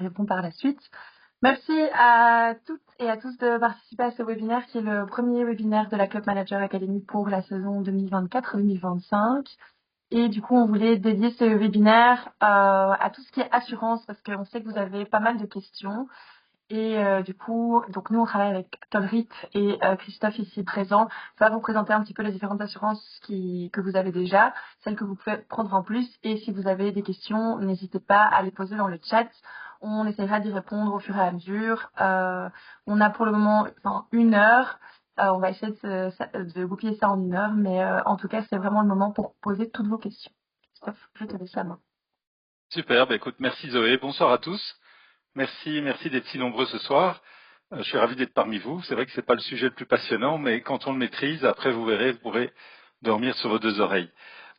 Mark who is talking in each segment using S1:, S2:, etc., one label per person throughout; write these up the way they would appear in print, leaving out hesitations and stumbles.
S1: répond par la suite. Merci à toutes et à tous de participer à ce webinaire qui est le premier webinaire de la Club Manager Academy pour la saison 2024-2025. Et du coup, on voulait dédier ce webinaire à tout ce qui est assurance parce qu'on sait que vous avez pas mal de questions. Et du coup, donc nous on travaille avec Tolrip et Christophe ici présent. Ça va vous présenter un petit peu les différentes assurances que vous avez déjà, celles que vous pouvez prendre en plus. Et si vous avez des questions, n'hésitez pas à les poser dans le chat. On essaiera d'y répondre au fur et à mesure. On a pour le moment 1 heure. On va essayer de goupiller ça en 1 heure, mais en tout cas, c'est vraiment le moment pour poser toutes vos questions. Christophe, je te laisse la main.
S2: Super, écoute, merci Zoé, bonsoir à tous. Merci d'être si nombreux ce soir. Je suis ravi d'être parmi vous. C'est vrai que c'est pas le sujet le plus passionnant, mais quand on le maîtrise, après vous verrez, vous pourrez dormir sur vos deux oreilles.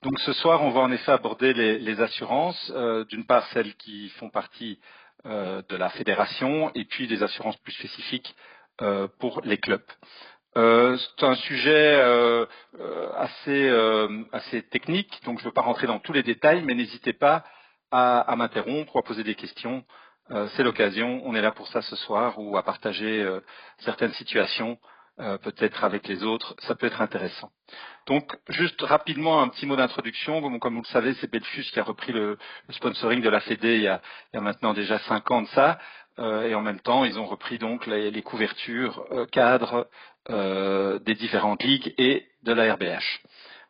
S2: Donc ce soir, on va en effet aborder les assurances, d'une part celles qui font partie de la fédération, et puis des assurances plus spécifiques pour les clubs. C'est un sujet assez technique, donc je ne veux pas rentrer dans tous les détails, mais n'hésitez pas à m'interrompre ou à poser des questions. C'est l'occasion, on est là pour ça ce soir, ou à partager certaines situations, peut-être avec les autres, ça peut être intéressant. Donc, juste rapidement, un petit mot d'introduction. Comme vous le savez, c'est Belfus qui a repris le sponsoring de la Fédé il y a maintenant déjà 5 ans de ça. Et en même temps, ils ont repris donc les couvertures cadres des différentes ligues et de la RBH.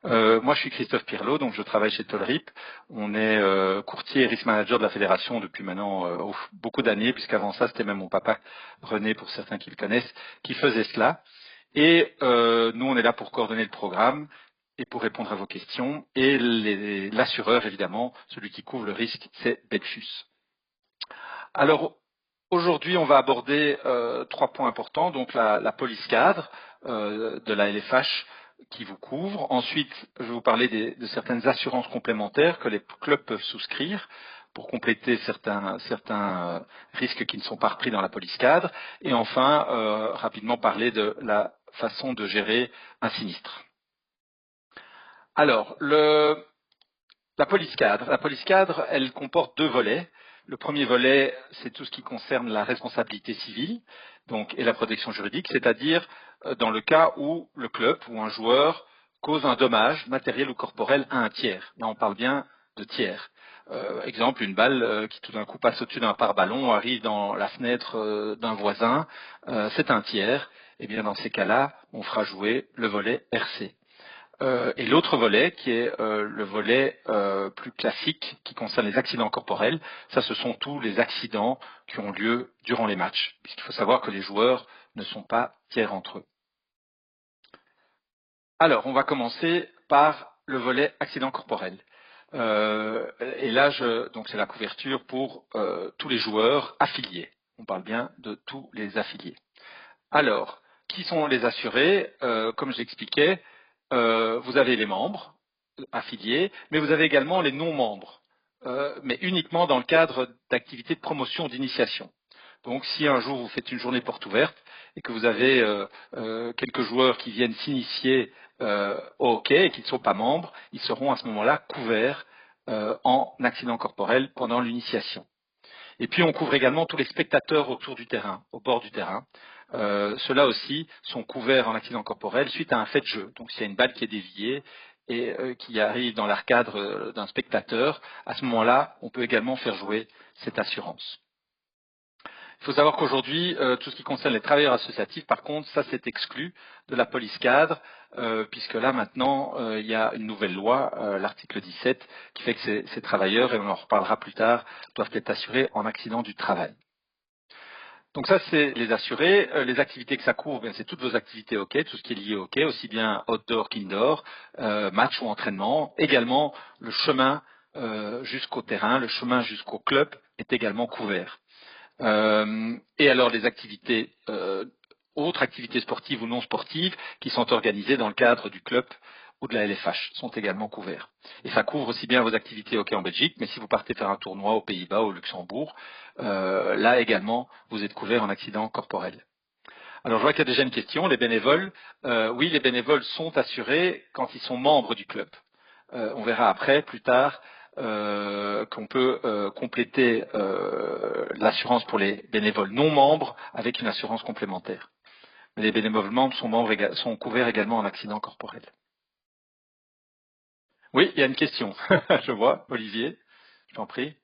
S2: Moi, je suis Christophe Pirlot, donc je travaille chez Tolrip. On est courtier et risk manager de la fédération depuis maintenant beaucoup d'années, puisqu'avant ça, c'était même mon papa René, pour certains qui le connaissent, qui faisait cela. Et nous, on est là pour coordonner le programme et pour répondre à vos questions. Et l'assureur, évidemment, celui qui couvre le risque, c'est Belfus. Alors, aujourd'hui, on va aborder 3 points importants. Donc, la police cadre de la LFH qui vous couvre. Ensuite, je vais vous parler de certaines assurances complémentaires que les clubs peuvent souscrire pour compléter certains risques qui ne sont pas repris dans la police cadre. Et enfin, rapidement parler de la façon de gérer un sinistre. Alors, la police cadre. La police cadre, elle comporte 2 volets. Le premier volet, c'est tout ce qui concerne la responsabilité civile, donc, et la protection juridique, c'est-à-dire dans le cas où le club ou un joueur cause un dommage matériel ou corporel à un tiers. Là, on parle bien de tiers. Exemple, une balle qui tout d'un coup passe au-dessus d'un pare-ballon, arrive dans la fenêtre d'un voisin, c'est un tiers. Et bien dans ces cas-là, on fera jouer le volet RC. Et l'autre volet, qui est le volet plus classique, qui concerne les accidents corporels, ça ce sont tous les accidents qui ont lieu durant les matchs, puisqu'il faut savoir que les joueurs ne sont pas tiers entre eux. Alors, on va commencer par le volet accident corporel. Et là, donc c'est la couverture pour tous les joueurs affiliés. On parle bien de tous les affiliés. Alors, qui sont les assurés Comme j'expliquais, vous avez les membres affiliés, mais vous avez également les non-membres, mais uniquement dans le cadre d'activités de promotion ou d'initiation. Donc, si un jour vous faites une journée porte ouverte et que vous avez quelques joueurs qui viennent s'initier au hockey et qui ne sont pas membres, ils seront à ce moment-là couverts en accident corporel pendant l'initiation. Et puis on couvre également tous les spectateurs autour du terrain, au bord du terrain. Ceux-là aussi sont couverts en accident corporel suite à un fait de jeu. Donc s'il y a une balle qui est déviée et qui arrive dans l'arcade d'un spectateur, à ce moment-là, on peut également faire jouer cette assurance. Il faut savoir qu'aujourd'hui, tout ce qui concerne les travailleurs associatifs, par contre, ça c'est exclu de la police cadre, puisque là maintenant, il y a une nouvelle loi, l'article 17, qui fait que ces travailleurs, et on en reparlera plus tard, doivent être assurés en accident du travail. Donc ça, c'est les assurés. Les activités que ça couvre, c'est toutes vos activités hockey, tout ce qui est lié au hockey, aussi bien outdoor qu'indoor, match ou entraînement. Également, le chemin jusqu'au terrain, le chemin jusqu'au club est également couvert. Et alors les activités, autres activités sportives ou non sportives qui sont organisées dans le cadre du club ou de la LFH sont également couverts. Et ça couvre aussi bien vos activités hockey en Belgique, mais si vous partez faire un tournoi aux Pays-Bas ou au Luxembourg, là également vous êtes couverts en accident corporel. Alors je vois qu'il y a déjà une question, les bénévoles. Oui, les bénévoles sont assurés quand ils sont membres du club. On verra après, plus tard, qu'on peut compléter l'assurance pour les bénévoles non membres avec une assurance complémentaire. Mais les bénévoles membres sont couverts également en accident corporel. Oui, il y a une question. Je vois, Olivier, je t'en prie.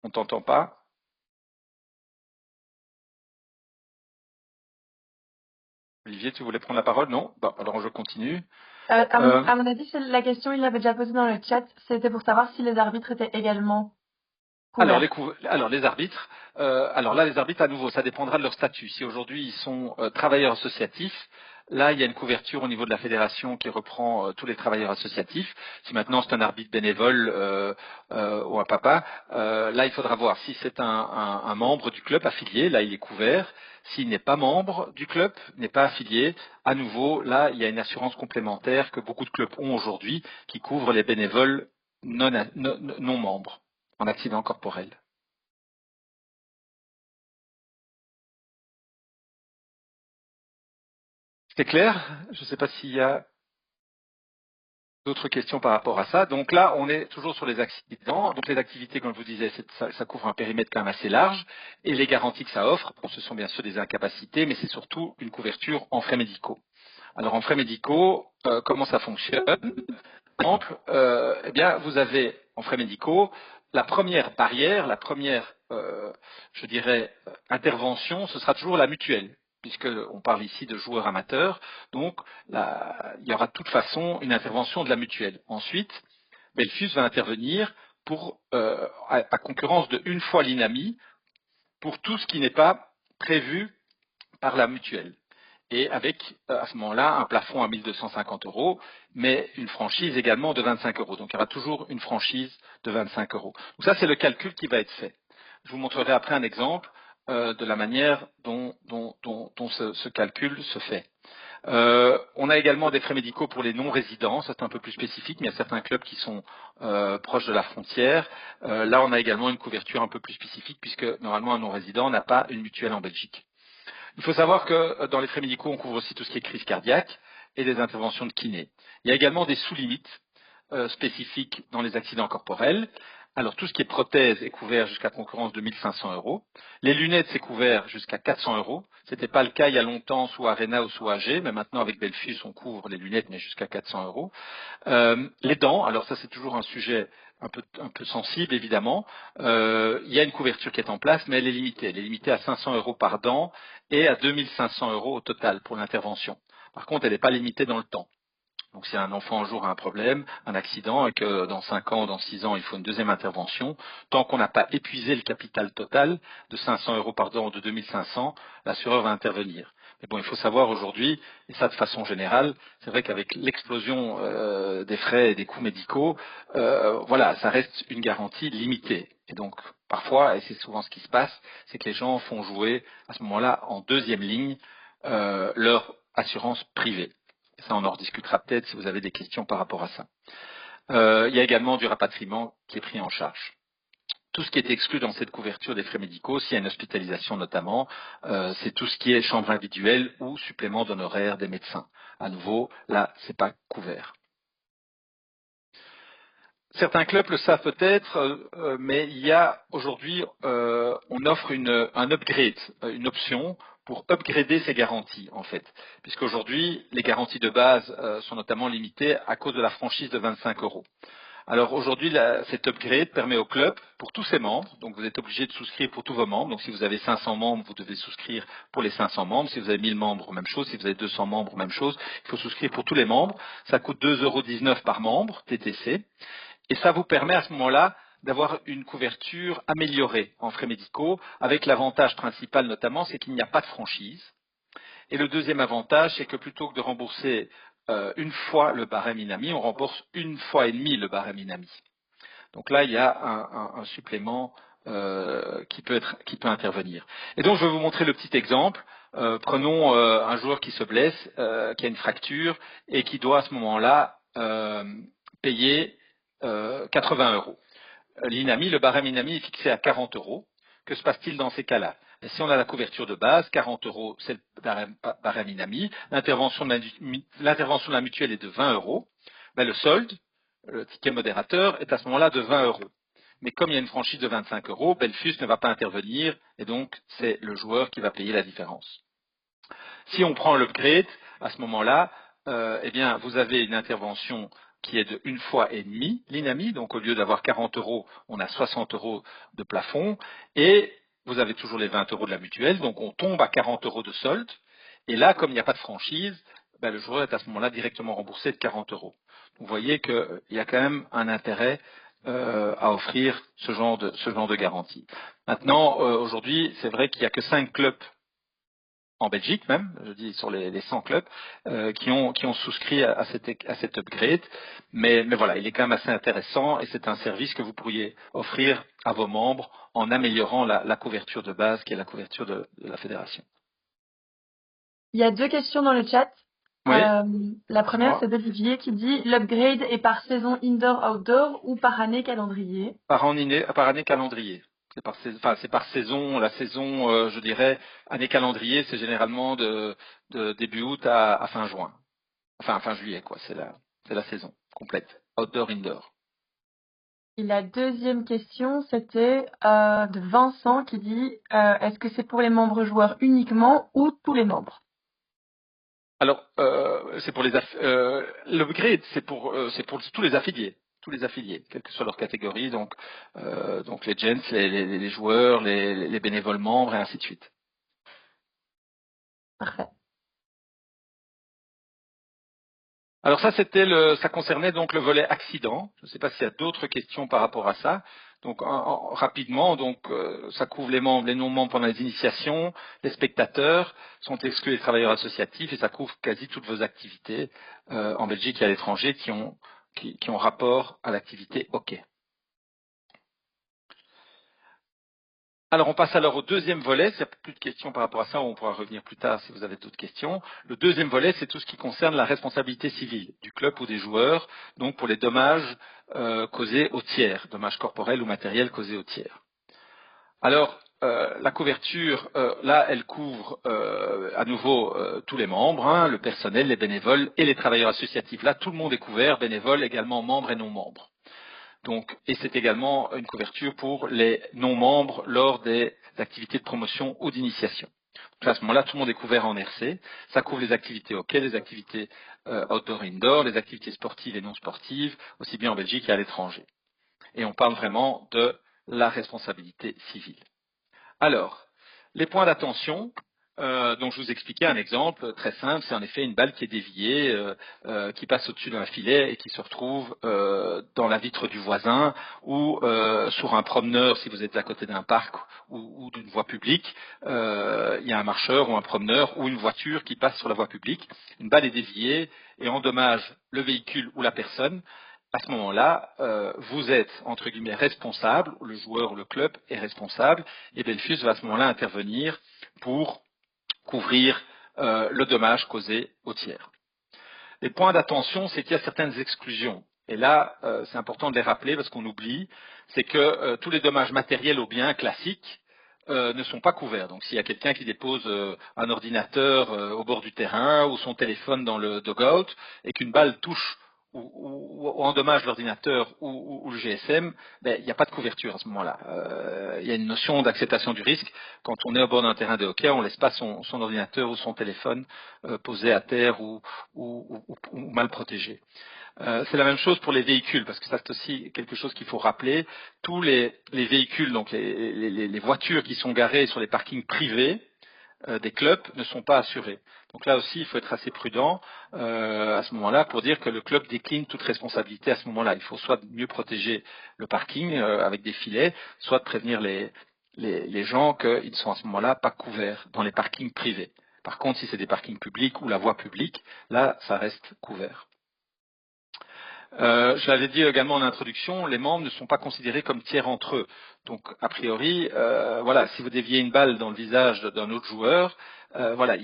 S2: On t'entend pas. Olivier, tu voulais prendre la parole? Non? Bon, alors je continue.
S1: À mon avis, la question, il l'avait déjà posée dans le chat, c'était pour savoir si les arbitres étaient également couverts.
S2: Alors les arbitres, les arbitres à nouveau, ça dépendra de leur statut. Si aujourd'hui ils sont travailleurs associatifs, là il y a une couverture au niveau de la fédération qui reprend tous les travailleurs associatifs. Si maintenant c'est un arbitre bénévole ou un papa, là il faudra voir si c'est un membre du club affilié, là il est couvert. S'il n'est pas membre du club, n'est pas affilié, à nouveau là il y a une assurance complémentaire que beaucoup de clubs ont aujourd'hui qui couvre les bénévoles non membres en accident corporel. C'est clair? Je ne sais pas s'il y a d'autres questions par rapport à ça. Donc là, on est toujours sur les accidents. Donc les activités, comme je vous disais, ça couvre un périmètre quand même assez large. Et les garanties que ça offre, bon, ce sont bien sûr des incapacités, mais c'est surtout une couverture en frais médicaux. Alors en frais médicaux, comment ça fonctionne? Par exemple, eh bien, vous avez en frais médicaux la première barrière, la première, je dirais, intervention, ce sera toujours la mutuelle, puisqu'on parle ici de joueurs amateurs. Donc, il y aura de toute façon une intervention de la mutuelle. Ensuite, Belfius va intervenir pour, à concurrence de une fois l'INAMI, pour tout ce qui n'est pas prévu par la mutuelle. Et avec, à ce moment-là, un plafond à 1 250 €, mais une franchise également de 25 €. Donc, il y aura toujours une franchise de 25 €. Donc ça, c'est le calcul qui va être fait. Je vous montrerai après un exemple de la manière dont ce calcul se fait. On a également des frais médicaux pour les non-résidents, ça c'est un peu plus spécifique, mais il y a certains clubs qui sont proches de la frontière. Là, on a également une couverture un peu plus spécifique, puisque normalement un non-résident n'a pas une mutuelle en Belgique. Il faut savoir que dans les frais médicaux, on couvre aussi tout ce qui est crise cardiaque et des interventions de kiné. Il y a également des sous-limites spécifiques dans les accidents corporels. Alors tout ce qui est prothèse est couvert jusqu'à concurrence de 1 500 €. Les lunettes, c'est couvert jusqu'à 400 €. Ce n'était pas le cas il y a longtemps sous Arena ou sous AG, mais maintenant avec Belfius, on couvre les lunettes, mais jusqu'à 400 €. Les dents, alors ça c'est toujours un sujet un peu sensible évidemment. Il y a une couverture qui est en place, mais elle est limitée. Elle est limitée à 500 € par dent et à 2 500 € au total pour l'intervention. Par contre, elle n'est pas limitée dans le temps. Donc si un enfant un jour a un problème, un accident, et que dans 5 ans ou dans 6 ans, il faut une deuxième intervention, tant qu'on n'a pas épuisé le capital total de 500 € par dent ou de 2500, l'assureur va intervenir. Mais bon, il faut savoir aujourd'hui, et ça de façon générale, c'est vrai qu'avec l'explosion des frais et des coûts médicaux, voilà, ça reste une garantie limitée. Et donc, parfois, et c'est souvent ce qui se passe, c'est que les gens font jouer à ce moment-là en deuxième ligne leur assurance privée. Ça, on en rediscutera peut-être si vous avez des questions par rapport à ça. Il y a également du rapatriement qui est pris en charge. Tout ce qui est exclu dans cette couverture des frais médicaux, s'il y a une hospitalisation notamment, c'est tout ce qui est chambre individuelle ou supplément d'honoraires des médecins. À nouveau, là, c'est pas couvert. Certains clubs le savent peut-être, mais il y a aujourd'hui, on offre un upgrade, une option pour upgrader ces garanties en fait, puisqu'aujourd'hui les garanties de base sont notamment limitées à cause de la franchise de 25 €. Alors aujourd'hui, cet upgrade permet au club, pour tous ses membres, donc vous êtes obligé de souscrire pour tous vos membres, donc si vous avez 500 membres, vous devez souscrire pour les 500 membres, si vous avez 1000 membres, même chose, si vous avez 200 membres, même chose, il faut souscrire pour tous les membres, ça coûte 2,19 € par membre, TTC, et ça vous permet à ce moment-là d'avoir une couverture améliorée en frais médicaux, avec l'avantage principal notamment, c'est qu'il n'y a pas de franchise. Et le deuxième avantage, c'est que plutôt que de rembourser une fois le barème INAMI, on rembourse une fois et demie le barème INAMI. Donc là, il y a un supplément qui peut intervenir. Et donc, je vais vous montrer le petit exemple. Prenons un joueur qui se blesse, qui a une fracture et qui doit à ce moment-là payer 80 €. L'INAMI, le barème INAMI est fixé à 40 €. Que se passe-t-il dans ces cas-là? Si on a la couverture de base, 40 €, c'est le barème INAMI. L'intervention de la mutuelle est de 20 €. Ben, le solde, le ticket modérateur est à ce moment-là de 20 euros. Mais comme il y a une franchise de 25 euros, Belfus ne va pas intervenir et donc c'est le joueur qui va payer la différence. Si on prend l'upgrade, à ce moment-là, eh bien, vous avez une intervention qui est de 1 fois et demi l'INAMI, donc au lieu d'avoir 40 euros, on a 60 euros de plafond, et vous avez toujours les 20 euros de la mutuelle, donc on tombe à 40 euros de solde, et là, comme il n'y a pas de franchise, ben, le joueur est à ce moment-là directement remboursé de 40 euros. Vous voyez qu'il y a quand même un intérêt à offrir ce genre de garantie. Maintenant, aujourd'hui, c'est vrai qu'il n'y a que 5 clubs en Belgique même, je dis sur les 100 clubs, qui ont souscrit à cet upgrade. Mais voilà, il est quand même assez intéressant et c'est un service que vous pourriez offrir à vos membres en améliorant la couverture de base qui est la couverture de la fédération.
S1: Il y a 2 questions dans le chat.
S2: Oui.
S1: La première, c'est d'Olivier qui dit l'upgrade est par saison indoor-outdoor ou par année calendrier?
S2: Par année calendrier. C'est par saison. La saison, je dirais, année calendrier, c'est généralement de début août à fin juin. Enfin, fin juillet, quoi. C'est la saison complète. Outdoor-indoor.
S1: Et la deuxième question, c'était de Vincent qui dit est-ce que c'est pour les membres joueurs uniquement ou tous les membres?
S2: Alors, c'est pour l'upgrade, c'est pour tous les affiliés, quelle que soit leur catégorie, donc les gents, les joueurs, les bénévoles membres et ainsi de suite.
S1: Parfait.
S2: Alors ça concernait donc le volet accident. Je ne sais pas s'il y a d'autres questions par rapport à ça. Donc rapidement, ça couvre les membres, les non-membres pendant les initiations, les spectateurs, sont exclus les travailleurs associatifs et ça couvre quasi toutes vos activités en Belgique et à l'étranger qui ont rapport à l'activité hockey. Alors, on passe alors au deuxième volet. S'il n'y a plus de questions par rapport à ça, on pourra revenir plus tard si vous avez d'autres questions. Le deuxième volet, c'est tout ce qui concerne la responsabilité civile du club ou des joueurs, donc pour les dommages causés aux tiers, dommages corporels ou matériels causés aux tiers. Alors, la couverture, là, elle couvre à nouveau tous les membres, hein, le personnel, les bénévoles et les travailleurs associatifs. Là, tout le monde est couvert, bénévoles également, membres et non-membres. Donc, et c'est également une couverture pour les non-membres lors des activités de promotion ou d'initiation. À ce moment-là, tout le monde est couvert en RC. Ça couvre les activités hockey, les activités outdoor et indoor, les activités sportives et non sportives, aussi bien en Belgique qu'à l'étranger. Et on parle vraiment de la responsabilité civile. Alors, les points d'attention. Donc je vous expliquais un exemple très simple, c'est en effet une balle qui est déviée, qui passe au-dessus d'un filet et qui se retrouve dans la vitre du voisin ou sur un promeneur si vous êtes à côté d'un parc ou d'une voie publique. Il y a un marcheur ou un promeneur ou une voiture qui passe sur la voie publique. Une balle est déviée et endommage le véhicule ou la personne. À ce moment-là, vous êtes, entre guillemets, responsable, le joueur ou le club est responsable, et Belfus va à ce moment-là intervenir pour couvrir le dommage causé au tiers. Les points d'attention, c'est qu'il y a certaines exclusions. Et là, c'est important de les rappeler parce qu'on oublie, c'est que tous les dommages matériels aux biens classiques ne sont pas couverts. Donc s'il y a quelqu'un qui dépose un ordinateur au bord du terrain ou son téléphone dans le dugout et qu'une balle touche ou endommage l'ordinateur ou le GSM, ben, il n'y a pas de couverture à ce moment-là. Il y a une notion d'acceptation du risque. Quand on est au bord d'un terrain de hockey, on ne laisse pas son ordinateur ou son téléphone posé à terre ou mal protégé. C'est la même chose pour les véhicules, parce que ça c'est aussi quelque chose qu'il faut rappeler. Tous les véhicules, donc les voitures qui sont garées sur les parkings privés des clubs ne sont pas assurés. Donc là aussi, il faut être assez prudent à ce moment-là pour dire que le club décline toute responsabilité à ce moment-là. Il faut soit mieux protéger le parking avec des filets, soit de prévenir les gens qu'ils ne sont à ce moment-là pas couverts dans les parkings privés. Par contre, si c'est des parkings publics ou la voie publique, là, ça reste couvert. Je l'avais dit également en introduction, les membres ne sont pas considérés comme tiers entre eux. Donc, a priori, voilà, si vous déviez une balle dans le visage d'un autre joueur, voilà,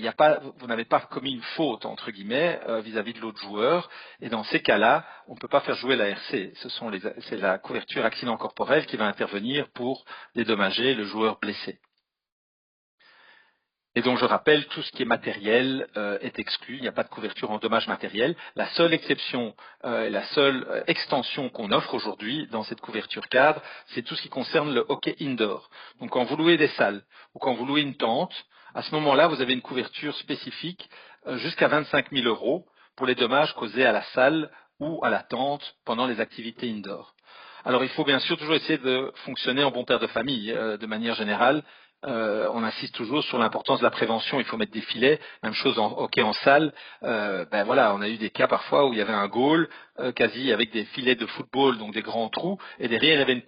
S2: vous n'avez pas commis une faute entre guillemets vis-à-vis de l'autre joueur. Et dans ces cas-là, on ne peut pas faire jouer la RC. C'est la couverture accident corporel qui va intervenir pour dédommager le joueur blessé. Et donc, je rappelle, tout ce qui est matériel est exclu. Il n'y a pas de couverture en dommages matériels. La seule exception, la seule extension qu'on offre aujourd'hui dans cette couverture cadre, c'est tout ce qui concerne le hockey indoor. Donc, quand vous louez des salles ou quand vous louez une tente, à ce moment-là, vous avez une couverture spécifique jusqu'à 25 000 € pour les dommages causés à la salle ou à la tente pendant les activités indoor. Alors, il faut bien sûr toujours essayer de fonctionner en bon père de famille, de manière générale. On insiste toujours sur l'importance de la prévention. Il faut mettre des filets. Même chose en hockey en salle. Ben voilà, on a eu des cas parfois où il y avait un goal quasi avec des filets de football, donc des grands trous, et derrière il y avait une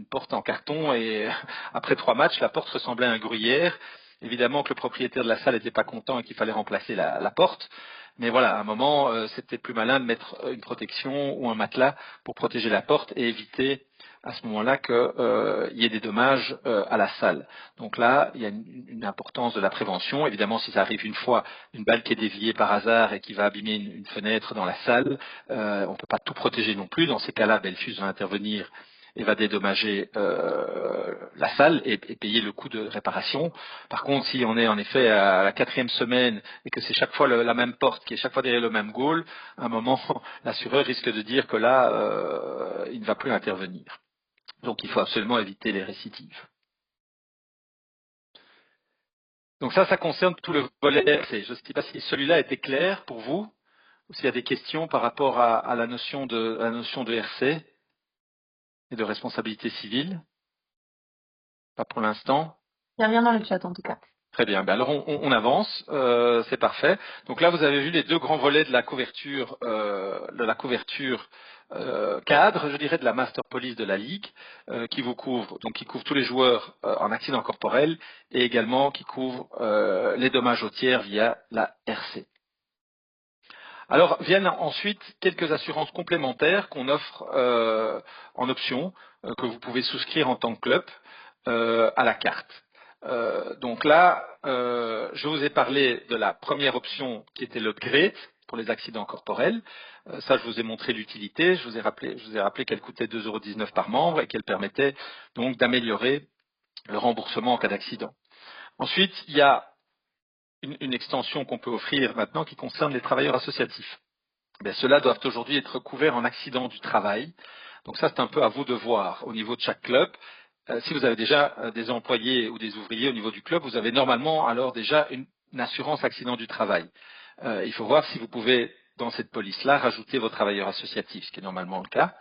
S2: porte en carton. Et après 3 matchs, la porte ressemblait à un gruyère. Évidemment que le propriétaire de la salle n'était pas content et qu'il fallait remplacer la porte. Mais voilà, à un moment, c'était plus malin de mettre une protection ou un matelas pour protéger la porte et éviter à ce moment-là qu'il y ait des dommages à la salle. Donc là, il y a une importance de la prévention. Évidemment, si ça arrive une fois, une balle qui est déviée par hasard et qui va abîmer une fenêtre dans la salle, on ne peut pas tout protéger non plus. Dans ces cas-là, Belfus va intervenir et va dédommager la salle et payer le coût de réparation. Par contre, si on est en effet à la 4e semaine et que c'est chaque fois la même porte qui est chaque fois derrière le même goal, à un moment, l'assureur risque de dire que là, il ne va plus intervenir. Donc il faut absolument éviter les récidives. Donc ça concerne tout le volet RC. Je ne sais pas si celui-là était clair pour vous, ou s'il y a des questions par rapport à la notion de RC et de responsabilité civile. Pas pour l'instant.
S1: Il n'y a rien dans le chat en tout cas.
S2: Très bien. Ben alors on avance, c'est parfait. Donc là vous avez vu les 2 grands volets de la couverture, cadre, je dirais, de la Master Police de la Ligue, qui vous couvre, donc qui couvre tous les joueurs en accident corporel et également qui couvre les dommages aux tiers via la RC. Alors viennent ensuite quelques assurances complémentaires qu'on offre en option, que vous pouvez souscrire en tant que club à la carte. Donc là, je vous ai parlé de la première option qui était l'upgrade pour les accidents corporels. Ça, je vous ai montré l'utilité. Je vous ai rappelé qu'elle coûtait 2,19 € par membre et qu'elle permettait donc d'améliorer le remboursement en cas d'accident. Ensuite, il y a une extension qu'on peut offrir maintenant qui concerne les travailleurs associatifs. Ceux-là doivent aujourd'hui être couverts en accident du travail. Donc ça, c'est un peu à vous de voir au niveau de chaque club. Si vous avez déjà des employés ou des ouvriers au niveau du club, vous avez normalement alors déjà une assurance accident du travail. Il faut voir si vous pouvez, dans cette police-là, rajouter vos travailleurs associatifs, ce qui est normalement le cas.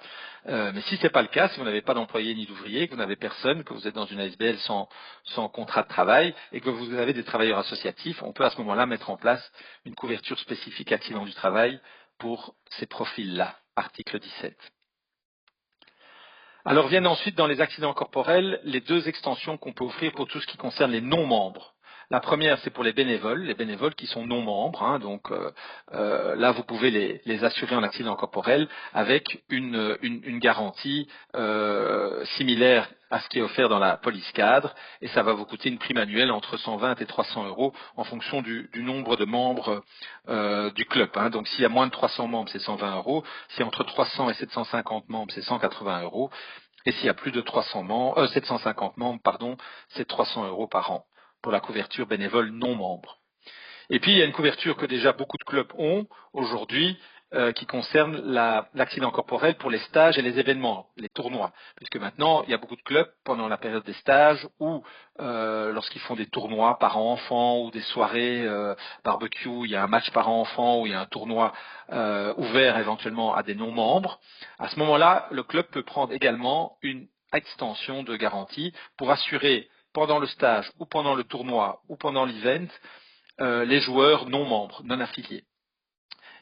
S2: Mais si ce n'est pas le cas, si vous n'avez pas d'employés ni d'ouvriers, que vous n'avez personne, que vous êtes dans une ASBL sans contrat de travail et que vous avez des travailleurs associatifs, on peut à ce moment-là mettre en place une couverture spécifique accident du travail pour ces profils-là, article 17. Alors viennent ensuite dans les accidents corporels les 2 extensions qu'on peut offrir pour tout ce qui concerne les non-membres. La première, c'est pour les bénévoles qui sont non-membres. Donc là, vous pouvez les assurer en accident corporel avec une garantie similaire à ce qui est offert dans la police cadre, et ça va vous coûter une prime annuelle entre 120 et 300 € en fonction du nombre de membres du club. Donc s'il y a moins de 300 membres, c'est 120 €. S'il y a entre 300 et 750 membres, c'est 180 €. Et s'il y a plus de 750 membres, c'est 300 € par an pour la couverture bénévole non membre. Et puis il y a une couverture que déjà beaucoup de clubs ont aujourd'hui, qui concerne l'accident corporel pour les stages et les événements, les tournois. Puisque maintenant, il y a beaucoup de clubs pendant la période des stages ou lorsqu'ils font des tournois parents-enfants ou des soirées barbecue, il y a un match parents-enfants ou il y a un tournoi ouvert éventuellement à des non-membres. À ce moment-là, le club peut prendre également une extension de garantie pour assurer pendant le stage ou pendant le tournoi ou pendant l'event les joueurs non membres, non affiliés.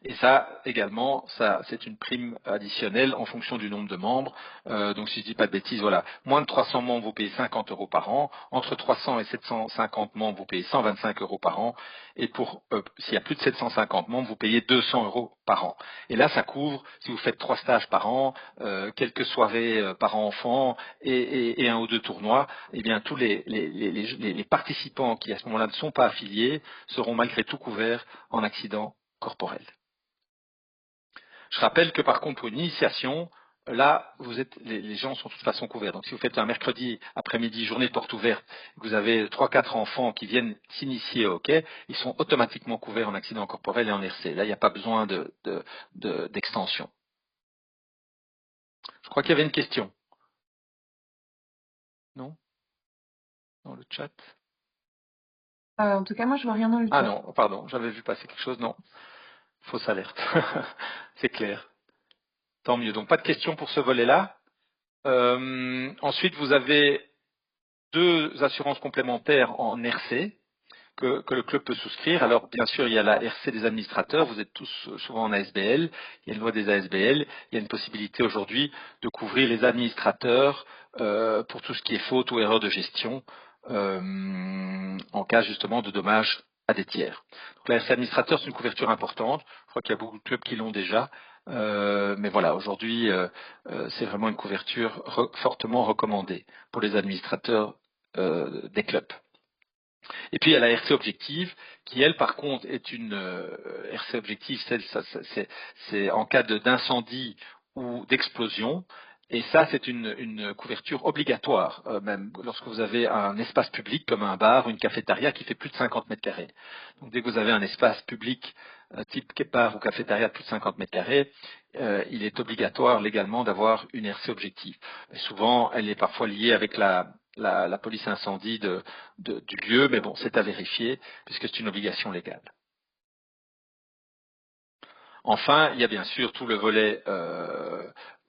S2: Et ça, également, c'est une prime additionnelle en fonction du nombre de membres. Donc, si je dis pas de bêtises, voilà, moins de 300 membres, vous payez 50 € par an. Entre 300 et 750 membres, vous payez 125 € par an. Et s'il y a plus de 750 membres, vous payez 200 € par an. Et là, ça couvre, si vous faites 3 stages par an, quelques soirées par enfant et 1 ou 2 tournois, eh bien, tous les participants qui, à ce moment-là, ne sont pas affiliés, seront malgré tout couverts en accident corporel. Je rappelle que par contre, pour une initiation, là, les gens sont de toute façon couverts. Donc, si vous faites un mercredi après-midi, journée de porte ouverte, et que vous avez 3-4 enfants qui viennent s'initier au hockey, ils sont automatiquement couverts en accident corporel et en RC. Là, il n'y a pas besoin d'extension. Je crois qu'il y avait une question. Non? Dans le chat?
S1: En tout cas, moi, je vois rien dans le
S2: Ah
S1: chat.
S2: non, pardon, j'avais vu passer quelque chose. Non, fausse alerte. C'est clair. Tant mieux. Donc, pas de questions pour ce volet-là. Ensuite, vous avez 2 assurances complémentaires en RC que le club peut souscrire. Alors, bien sûr, il y a la RC des administrateurs. Vous êtes tous souvent en ASBL. Il y a une loi des ASBL. Il y a une possibilité aujourd'hui de couvrir les administrateurs pour tout ce qui est faute ou erreur de gestion en cas justement de dommages à des tiers. Donc, la RC administrateur, c'est une couverture importante. Je crois qu'il y a beaucoup de clubs qui l'ont déjà. Mais voilà, aujourd'hui, c'est vraiment une couverture fortement recommandée pour les administrateurs des clubs. Et puis il y a la RC objective, qui elle par contre est une RC objective, c'est en cas d'incendie ou d'explosion. Et ça, c'est une couverture obligatoire, même lorsque vous avez un espace public comme un bar ou une cafétéria qui fait plus de 50 mètres carrés. Donc dès que vous avez un espace public type bar ou cafétéria de plus de 50 mètres carrés, il est obligatoire légalement d'avoir une RC objective. Mais souvent, elle est parfois liée avec la police incendie du lieu, mais bon, c'est à vérifier puisque c'est une obligation légale. Enfin, il y a bien sûr tout le volet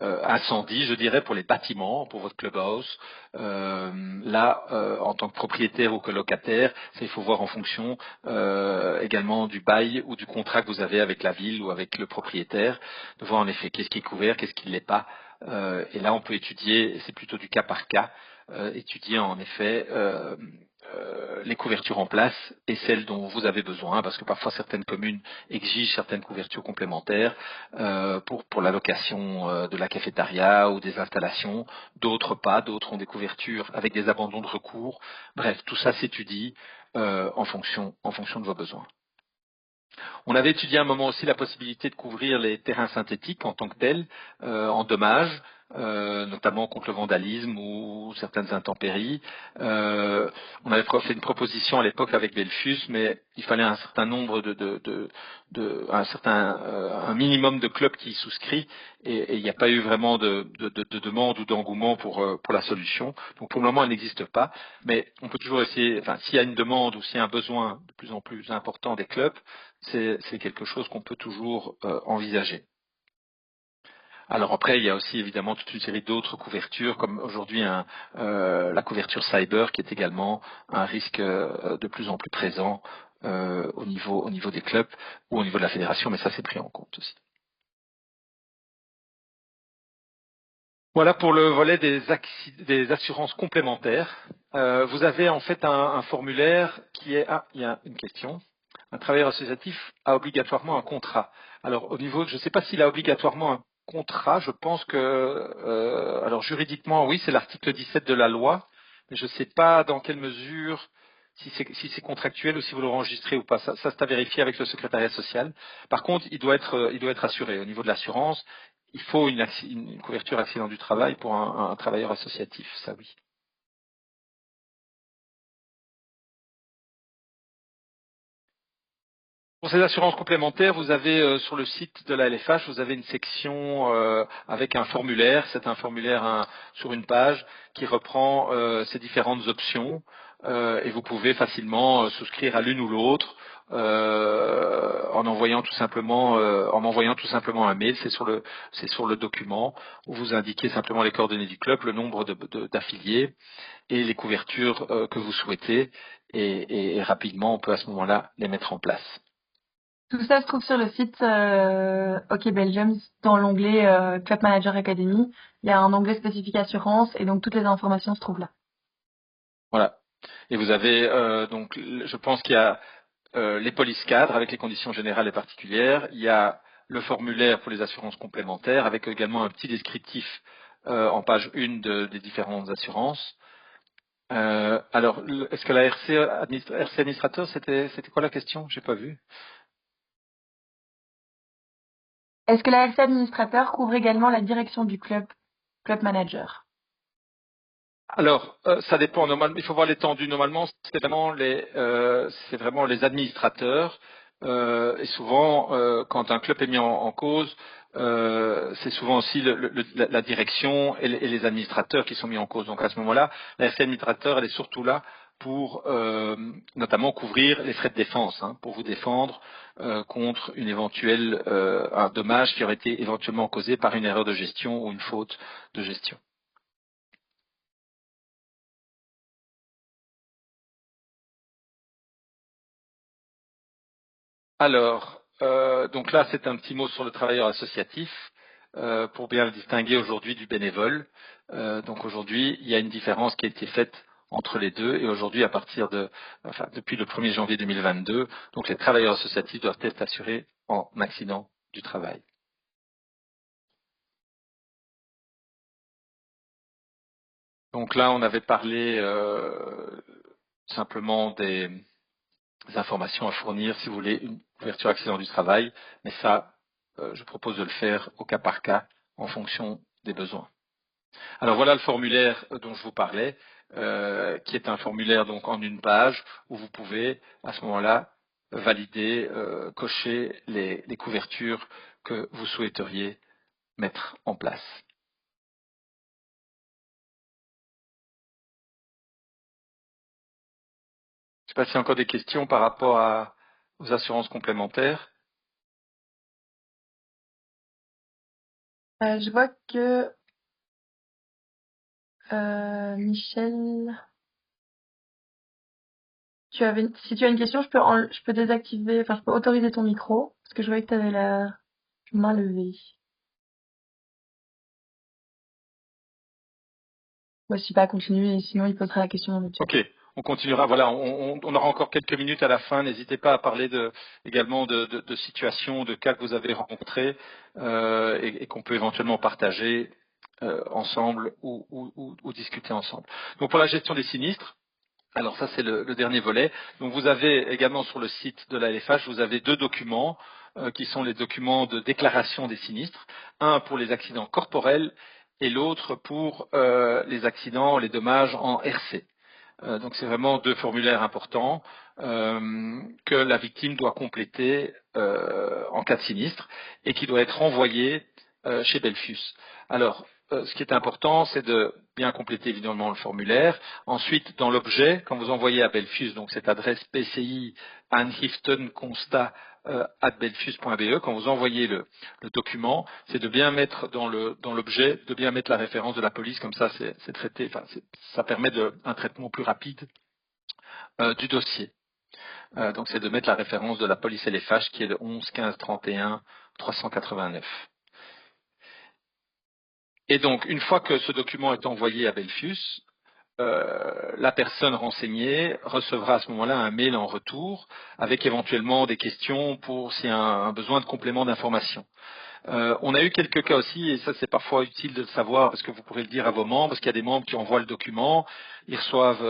S2: incendie, je dirais, pour les bâtiments, pour votre clubhouse. Là, en tant que propriétaire ou que locataire, ça, il faut voir en fonction également du bail ou du contrat que vous avez avec la ville ou avec le propriétaire, de voir en effet qu'est-ce qui est couvert, qu'est-ce qui ne l'est pas. Et là, on peut étudier, c'est plutôt du cas par cas, étudier en effet les couvertures en place et celles dont vous avez besoin, parce que parfois certaines communes exigent certaines couvertures complémentaires pour la location de la cafétéria ou des installations, d'autres pas, d'autres ont des couvertures avec des abandons de recours. Bref, tout ça s'étudie en fonction de vos besoins. On avait étudié à un moment aussi la possibilité de couvrir les terrains synthétiques en tant que tels, en dommages, notamment contre le vandalisme ou certaines intempéries. On avait fait une proposition à l'époque avec Belfus, mais il fallait un certain nombre un minimum de clubs qui y souscrit, et il n'y a pas eu vraiment de demande ou d'engouement pour la solution. Donc pour le moment, elle n'existe pas, mais on peut toujours essayer. Enfin, s'il y a une demande ou s'il y a un besoin de plus en plus important des clubs, c'est quelque chose qu'on peut toujours envisager. Alors après, il y a aussi évidemment toute une série d'autres couvertures, comme aujourd'hui la couverture cyber, qui est également un risque de plus en plus présent au niveau des clubs ou au niveau de la fédération, mais ça c'est pris en compte aussi. Voilà pour le volet des assurances complémentaires. Vous avez en fait un formulaire qui est... Ah, il y a une question. Un travailleur associatif a obligatoirement un contrat. Alors au niveau, je ne sais pas s'il a obligatoirement un contrat, je pense que, alors juridiquement, oui, c'est l'article 17 de la loi, mais je ne sais pas dans quelle mesure, si c'est contractuel ou si vous le enregistrez ou pas. Ça c'est à vérifier avec le secrétariat social. Par contre, il doit être assuré. Au niveau de l'assurance, il faut une couverture accident du travail pour un travailleur associatif, ça oui. Pour ces assurances complémentaires, vous avez sur le site de la LFH, vous avez une section avec un formulaire. C'est un formulaire sur une page qui reprend ces différentes options et vous pouvez facilement souscrire à l'une ou l'autre en m'envoyant tout simplement un mail. C'est sur le document où vous indiquez simplement les coordonnées du club, le nombre d'affiliés et les couvertures que vous souhaitez et rapidement on peut à ce moment-là les mettre en place.
S1: Tout ça se trouve sur le site Hockey Belgium dans l'onglet Club Manager Academy. Il y a un onglet spécifique assurance et donc toutes les informations se trouvent là.
S2: Voilà. Et vous avez donc, je pense qu'il y a les polices cadres avec les conditions générales et particulières. Il y a le formulaire pour les assurances complémentaires avec également un petit descriptif en page 1 des différentes assurances. Alors, est-ce que la RC administrateur, c'était quoi la question? J'ai pas vu.
S1: Est-ce que la RC administrateur couvre également la direction du club manager?
S2: Alors, ça dépend. Normalement, il faut voir l'étendue. Normalement, c'est vraiment les administrateurs. Et souvent, quand un club est mis en cause, c'est souvent aussi la direction et les administrateurs qui sont mis en cause. Donc à ce moment-là, la RC administrateur, elle est surtout là pour notamment couvrir les frais de défense, hein, pour vous défendre contre une éventuelle un dommage qui aurait été éventuellement causé par une erreur de gestion ou une faute de gestion. Alors, donc là, c'est un petit mot sur le travailleur associatif, pour bien le distinguer aujourd'hui du bénévole. Donc aujourd'hui, il y a une différence qui a été faite entre les deux, et aujourd'hui, depuis le 1er janvier 2022, donc les travailleurs associatifs doivent être assurés en accident du travail. Donc là, on avait parlé simplement des informations à fournir si vous voulez une couverture accident du travail, mais ça, je propose de le faire au cas par cas en fonction des besoins. Alors voilà le formulaire dont je vous parlais, qui est un formulaire donc en une page où vous pouvez à ce moment-là valider, cocher les couvertures que vous souhaiteriez mettre en place. Je ne sais pas s'il y a encore des questions par rapport aux assurances complémentaires.
S1: Je vois que Michel, si tu as une question, je peux désactiver, enfin je peux autoriser ton micro parce que je voyais que tu avais la main levée. Moi, je suis pas continuer, sinon il posera la question dans le chat.
S2: Ok, on continuera. Voilà, on aura encore quelques minutes à la fin. N'hésitez pas à parler également de situations, de cas que vous avez rencontrés et qu'on peut éventuellement partager ensemble ou discuter ensemble. Donc pour la gestion des sinistres, alors ça c'est le dernier volet. Donc vous avez également sur le site de la LFH, vous avez deux documents qui sont les documents de déclaration des sinistres. Un pour les accidents corporels et l'autre pour les accidents, les dommages en RC. Donc c'est vraiment deux formulaires importants que la victime doit compléter en cas de sinistre et qui doit être envoyé chez Belfus. Alors, ce qui est important, c'est de bien compléter évidemment le formulaire. Ensuite, dans l'objet, quand vous envoyez à Belfus, donc cette adresse PCI Anhiften Constat @belfus.be, quand vous envoyez le document, c'est de bien mettre dans l'objet, de bien mettre la référence de la police, comme ça c'est traité, ça permet un traitement plus rapide du dossier. Donc c'est de mettre la référence de la police LFH qui est le 11 15 31 389. Et donc une fois que ce document est envoyé à Belfus, la personne renseignée recevra à ce moment-là un mail en retour avec éventuellement des questions pour s'il y a un besoin de complément d'information. On a eu quelques cas aussi, et ça c'est parfois utile de le savoir parce que vous pourrez le dire à vos membres, parce qu'il y a des membres qui envoient le document, ils reçoivent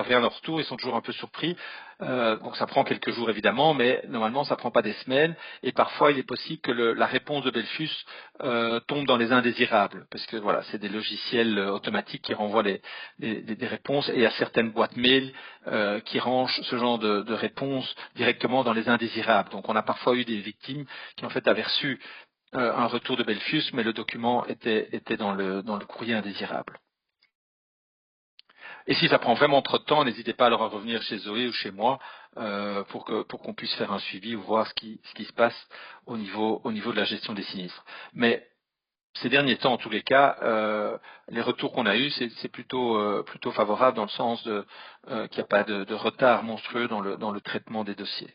S2: rien en retour, ils sont toujours un peu surpris. Donc ça prend quelques jours évidemment, mais normalement ça prend pas des semaines. Et parfois il est possible que la réponse de Belfus tombe dans les indésirables, parce que voilà, c'est des logiciels automatiques qui renvoient des réponses, et il y a certaines boîtes mail qui rangent ce genre de réponses directement dans les indésirables. Donc on a parfois eu des victimes qui en fait avaient reçu un retour de Belfus, mais le document était dans le courrier indésirable. Et si ça prend vraiment trop de temps, n'hésitez pas alors à revenir chez Zoé ou chez moi pour qu'on puisse faire un suivi ou voir ce qui se passe au niveau de la gestion des sinistres. Mais ces derniers temps, en tous les cas, les retours qu'on a eus, c'est plutôt favorable dans le sens qu'il n'y a pas de retard monstrueux dans le traitement des dossiers.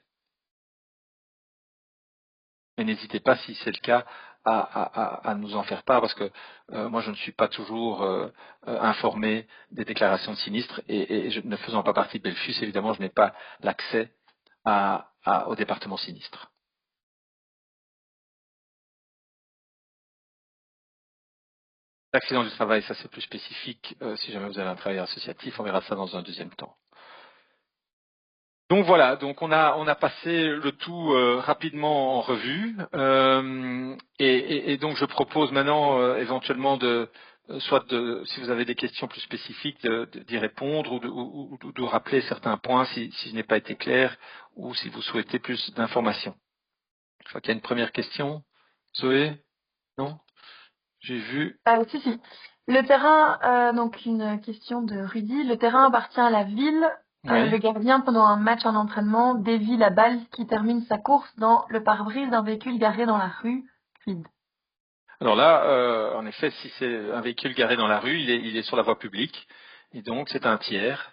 S2: Mais n'hésitez pas, si c'est le cas, à nous en faire part, parce que moi, je ne suis pas toujours informé des déclarations de sinistres, et ne faisant pas partie de Belfus, évidemment, je n'ai pas l'accès au département sinistre. L'accident du travail, ça c'est plus spécifique. Si jamais vous avez un travail associatif, on verra ça dans un deuxième temps. Donc voilà, donc on a passé le tout rapidement en revue et donc je propose maintenant éventuellement si vous avez des questions plus spécifiques d'y répondre ou de rappeler certains points si je n'ai pas été clair ou si vous souhaitez plus d'informations. Je crois qu'il y a une première question. Zoé? Non? J'ai vu.
S1: Si, si. Le terrain, donc une question de Rudy. Le terrain appartient à la ville.
S2: Oui.
S1: Le gardien, pendant un match en entraînement, dévie la balle qui termine sa course dans le pare-brise d'un véhicule garé dans la rue. Quid?
S2: Alors là, en effet, si c'est un véhicule garé dans la rue, il est sur la voie publique, et donc c'est un tiers.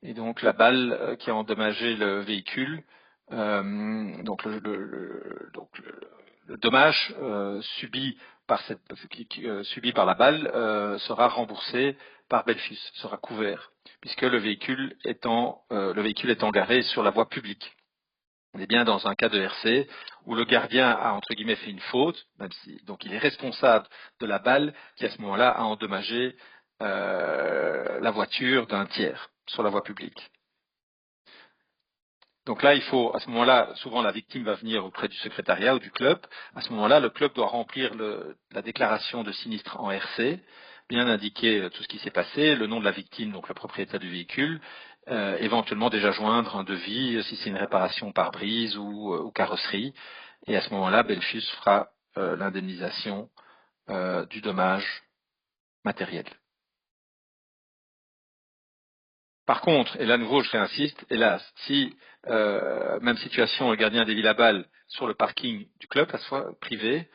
S2: Et donc la balle qui a endommagé le véhicule, le dommage subi subi par la balle sera remboursé par Belfus, sera couvert, puisque le véhicule étant garé sur la voie publique. On est bien dans un cas de RC où le gardien a entre guillemets fait une faute, même si donc il est responsable de la balle qui à ce moment-là a endommagé la voiture d'un tiers sur la voie publique. Donc là, il faut, à ce moment-là, souvent la victime va venir auprès du secrétariat ou du club. À ce moment-là, le club doit remplir la déclaration de sinistre en RC, bien indiquer tout ce qui s'est passé, le nom de la victime, donc le propriétaire du véhicule, éventuellement déjà joindre un devis si c'est une réparation pare-brise ou carrosserie. Et à ce moment-là, Belfus fera l'indemnisation du dommage matériel. Par contre, et là à nouveau je réinsiste, hélas, si même situation, le gardien dévie la balle sur le parking du club, à soit privé,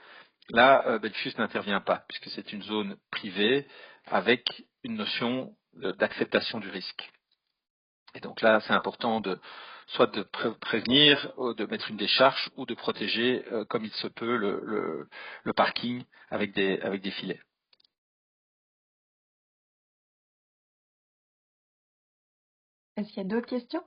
S2: là Belfus n'intervient pas, puisque c'est une zone privée avec une notion d'acceptation du risque. Et donc là, c'est important soit de prévenir, de mettre une décharge ou de protéger comme il se peut le parking avec des filets.
S1: Est-ce qu'il y a d'autres questions?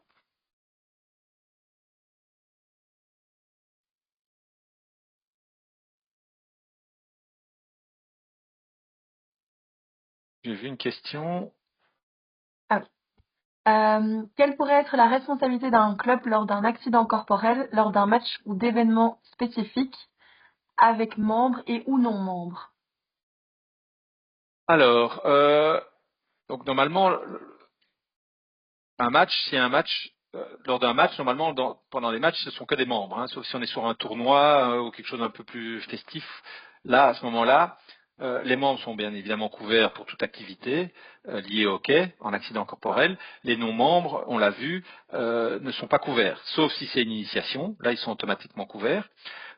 S2: J'ai vu une question.
S1: Ah oui. Quelle pourrait être la responsabilité d'un club lors d'un accident corporel, lors d'un match ou d'événements spécifiques, avec membres et ou non membres?
S2: Alors, donc normalement, un match, c'est un match. Lors d'un match, normalement, pendant les matchs, ce sont que des membres, hein, sauf si on est sur un tournoi ou quelque chose d'un peu plus festif. Là, à ce moment-là, les membres sont bien évidemment couverts pour toute activité liée au hockey, en accident corporel. Les non-membres, on l'a vu, ne sont pas couverts, sauf si c'est une initiation. Là, ils sont automatiquement couverts,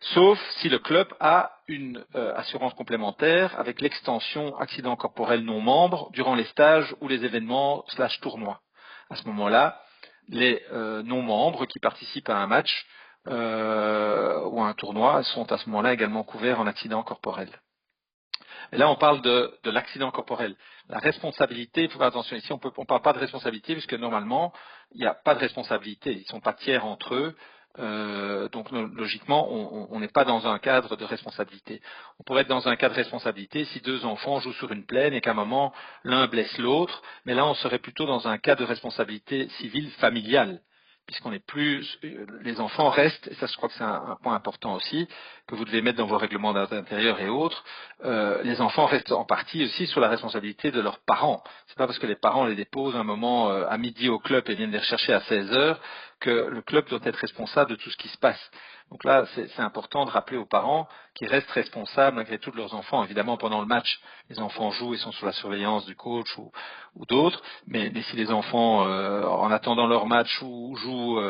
S2: sauf si le club a une assurance complémentaire avec l'extension accident corporel non-membre durant les stages ou les événements / tournois. À ce moment-là, les non-membres qui participent à un match ou à un tournoi sont à ce moment-là également couverts en accident corporel. Et là, on parle de l'accident corporel. La responsabilité, il faut faire attention ici, on ne parle pas de responsabilité puisque normalement, il n'y a pas de responsabilité. Ils ne sont pas tiers entre eux. Donc logiquement, on n'est pas dans un cadre de responsabilité. On pourrait être dans un cas de responsabilité si deux enfants jouent sur une plaine et qu'à un moment, l'un blesse l'autre, mais là, on serait plutôt dans un cas de responsabilité civile familiale, puisqu'on est plus, les enfants restent, et ça je crois que c'est un point important aussi, que vous devez mettre dans vos règlements d'intérieur et autres, les enfants restent en partie aussi sur la responsabilité de leurs parents. C'est pas parce que les parents les déposent un moment à midi au club et viennent les rechercher à 16 heures que le club doit être responsable de tout ce qui se passe. Donc là, c'est important de rappeler aux parents qu'ils restent responsables malgré tout de leurs enfants. Évidemment, pendant le match, les enfants jouent et sont sous la surveillance du coach ou d'autres. Mais si les enfants, en attendant leur match, jouent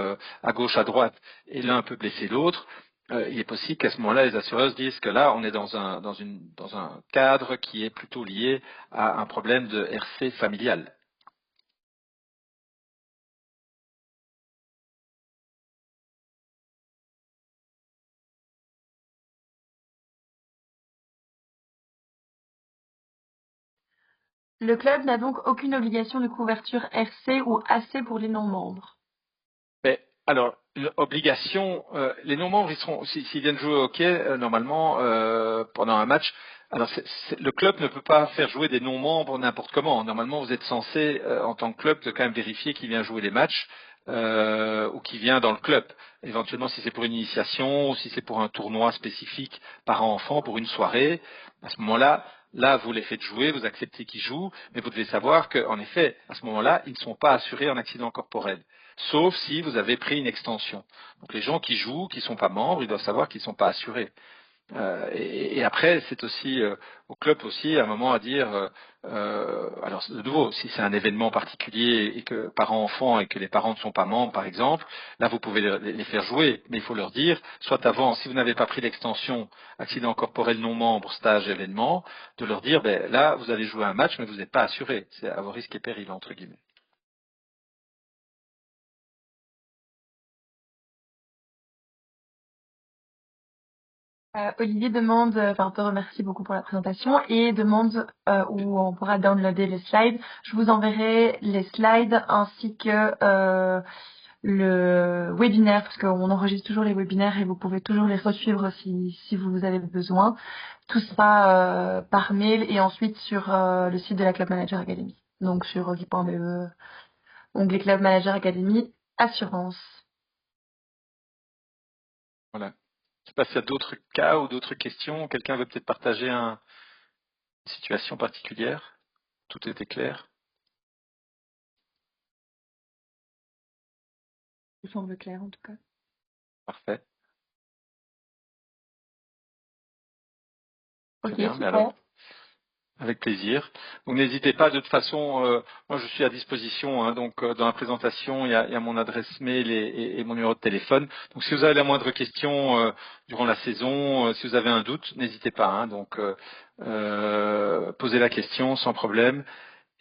S2: à gauche, à droite, et l'un peut blesser l'autre, il est possible qu'à ce moment-là, les assureurs disent que là, on est dans un cadre qui est plutôt lié à un problème de RC familial.
S1: Le club n'a donc aucune obligation de couverture RC ou AC pour les non-membres.
S2: Mais alors, l'obligation, les non-membres, s'ils viennent jouer au hockey, normalement, pendant un match, alors le club ne peut pas faire jouer des non-membres n'importe comment. Normalement, vous êtes censé, en tant que club, de quand même vérifier qui vient jouer les matchs ou qui vient dans le club. Éventuellement, si c'est pour une initiation ou si c'est pour un tournoi spécifique parents-enfants, pour une soirée, à ce moment-là, là, vous les faites jouer, vous acceptez qu'ils jouent, mais vous devez savoir qu'en effet, à ce moment-là, ils ne sont pas assurés en accident corporel, sauf si vous avez pris une extension. Donc les gens qui jouent, qui ne sont pas membres, ils doivent savoir qu'ils ne sont pas assurés. Et après, c'est aussi au club aussi à un moment à dire. Alors de nouveau, si c'est un événement particulier et que parents-enfants et que les parents ne sont pas membres, par exemple, là vous pouvez les faire jouer, mais il faut leur dire, soit avant, si vous n'avez pas pris l'extension accident corporel non membre, stage, événement, de leur dire, ben là vous allez jouer un match, mais vous n'êtes pas assuré. C'est à vos risques et périls entre guillemets.
S1: Olivier demande, enfin te remercie beaucoup pour la présentation et demande où on pourra downloader les slides. Je vous enverrai les slides ainsi que le webinaire parce qu'on enregistre toujours les webinaires et vous pouvez toujours les resuivre si vous avez besoin. Tout sera par mail et ensuite sur le site de la Club Manager Academy. Donc sur Rocky.be, onglet Club Manager Academy, assurance.
S2: Voilà. Je ne sais pas s'il y a d'autres cas ou d'autres questions. Quelqu'un veut peut-être partager une situation particulière. Tout était clair.
S1: Tout semble clair en tout cas.
S2: Parfait.
S1: Ok,
S2: Très bien. Mais
S1: super.
S2: alors, avec plaisir. Donc n'hésitez pas, de toute façon, moi je suis à disposition. Hein, donc dans la présentation, il y a mon adresse mail et mon numéro de téléphone. Donc si vous avez la moindre question durant la saison, si vous avez un doute, n'hésitez pas. Hein, donc posez la question sans problème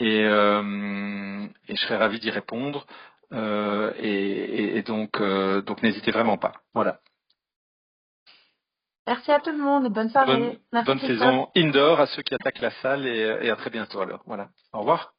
S2: et je serai ravi d'y répondre. Donc n'hésitez vraiment pas. Voilà.
S1: Merci à tout le monde et bonne
S2: Bonne,
S1: soirée. Merci
S2: bonne
S1: Christophe.
S2: saison indoor à ceux qui attaquent la salle et à très bientôt alors. Voilà. Au revoir.